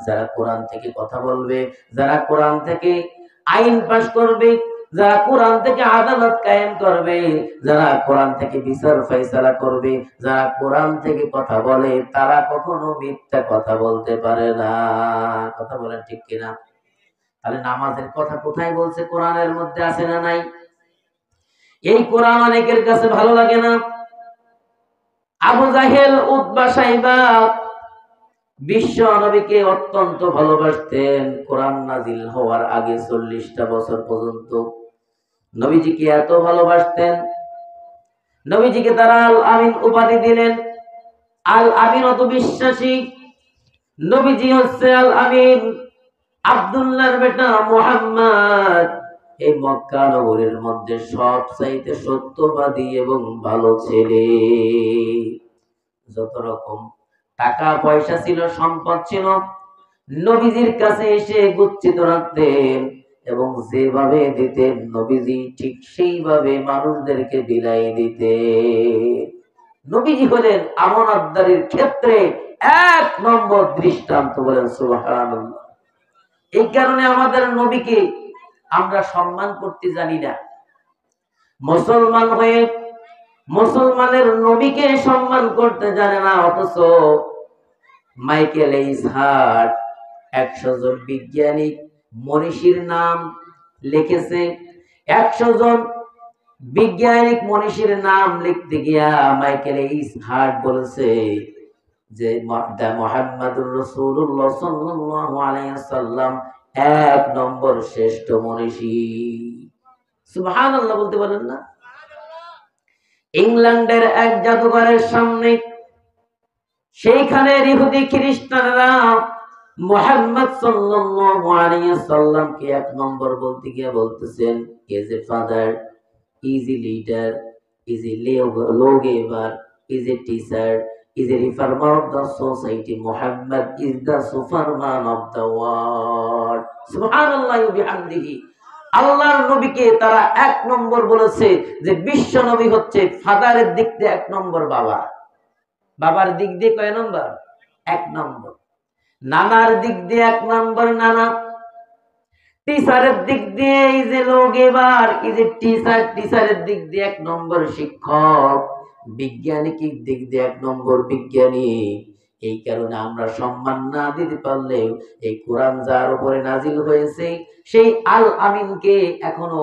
যারা কোরআন থেকে কথা বলবে, যারা কোরআন থেকে আইন পাশ করবে, যারা কোরআন থেকে আদালত কায়েম করবে, যারা কোরআন থেকে বিচার ফয়সালা করবে, যারা কোরআন থেকে কথা বলে, তারা কখনো মিথ্যা কথা বলতে পারে না। কথা বলেন ঠিক কিনা? তাহলে নামাজের কথা কোথায় বলছে? কোরআনের মধ্যে আছে না নাই? এই কোরআন অনেকের কাছে ভালো লাগে না। আবু জাহেল, উতবা, সাইবা বিশ্ব নবীকে অত্যন্ত ভালোবাসতেন। কোরআন নাজিল হওয়ার আগে 40টা বছর পর্যন্ত নবীজিকে এত ভালোবাসতেন, নবীজিকে তারা আল আমিন উপাধি দিলেন। আল আমিন অত বিশ্বাসী, নবীজি হচ্ছে আল আমিন, আব্দুল্লাহর বেটা মুহাম্মদ এই মক্কা নগরীর মধ্যে সবচাইতে সত্যবাদী এবং ভালো ছেলে। যত রকম টাকা পয়সা ছিল, সম্পদ ছিল, নবীজির কাছে এসে গচ্ছিত রাখতেন এবং যেভাবে দিতেন নবীজি ঠিক সেইভাবে মানুষদেরকে বিলাই দিতেন। নবীজি হলেন আমানতদারির ক্ষেত্রে 1 নম্বর দৃষ্টান্ত। বলেন সুবহানাল্লাহ। এই কারণে আমাদের নবীকে আমরা সম্মান করতে জানি না। মুসলমান হয়ে মুসলমানের নবীকে সম্মান করতে জানে না, অথচ মাইকেল এইসহার্ট 100 জন বিজ্ঞানী মনীষীর নাম লিখেছে। 100 জন বিজ্ঞানিক মনীষীর নাম লিখতে গিয়া মাইকেল এইসহার্ট বলেছে যে মুহাম্মাদুর রাসূলুল্লাহ সাল্লাল্লাহু আলাইহি ওয়াসাল্লাম 1 নম্বর শ্রেষ্ঠ মনীষী। সুবহানাল্লাহ বলতে পারেন না? ইংল্যান্ডের এক জাদুঘরের সামনে, সেইখানে ইহুদি খ্রিস্টানরা মুহাম্মদ সাল্লাল্লাহু আলাইহি ওয়াসাল্লামকে 1 নম্বর বলতে গিয়ে বলতেছেন, is a father, is a leader, is a lawgiver, is a teacher, is a reformer of the society. Muhammad is the superman of the world. Subhanallah wa bihamdihi. আল্লাহর নবীকে তারা 1 নম্বর বলেছে, যে বিশ্ব নবী হচ্ছে ফাদারের দিক দিয়ে 1 নম্বর বাবা, বাবার দিক দিয়ে কয় নম্বর? 1 নম্বর। নানার দিক দিয়ে 1 নম্বর নানা, টিচারের দিক দিয়ে is a lawgiver, is a teacher, টিচারের দিক দিয়ে 1 নম্বর শিক্ষক, বিজ্ঞানিকের দিক দিয়ে 1 নম্বর বিজ্ঞানী। এই কারণে আমরা সম্মান না দিতে পারলেও এই কোরআন যার উপরে নাজিল হয়েছে সেই আল আমিনকে এখনো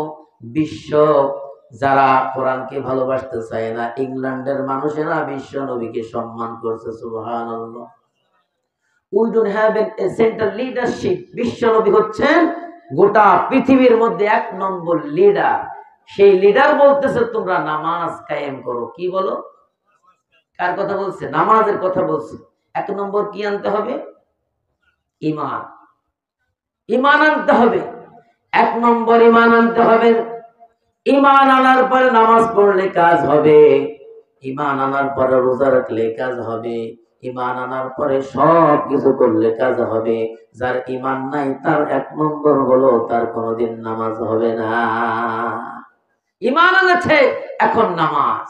বিশ্ব যারা কোরআনকে ভালোবাসতে চায় না, ইংল্যান্ডের মানুষেরা বিশ্ব নবীকে সম্মান করছে। সুবহানাল্লাহ। We don't have a central leadership. বিশ্ব নবী হচ্ছেন গোটা পৃথিবীর মধ্যে 1 নম্বর লিডার। সেই লিডার বলতেছে তোমরা নামাজ কায়েম করো। কি বলো? কার কথা বলছে? নামাজের কথা বলছে। 1 নম্বর কি আনতে হবে? ঈমান। ঈমান আনতে হবে। 1 নম্বর ঈমান আনতে হবে। ঈমান আনার পরে নামাজ পড়লে কাজ হবে, ঈমান আনার পরে রোজা রাখলে কাজ হবে, ঈমান আনার পরে সব কিছু করলে কাজ হবে। যার ঈমান নাই তার 1 নম্বর হলো তার কোনোদিন নামাজ হবে না। ঈমান আনছে, এখন নামাজ।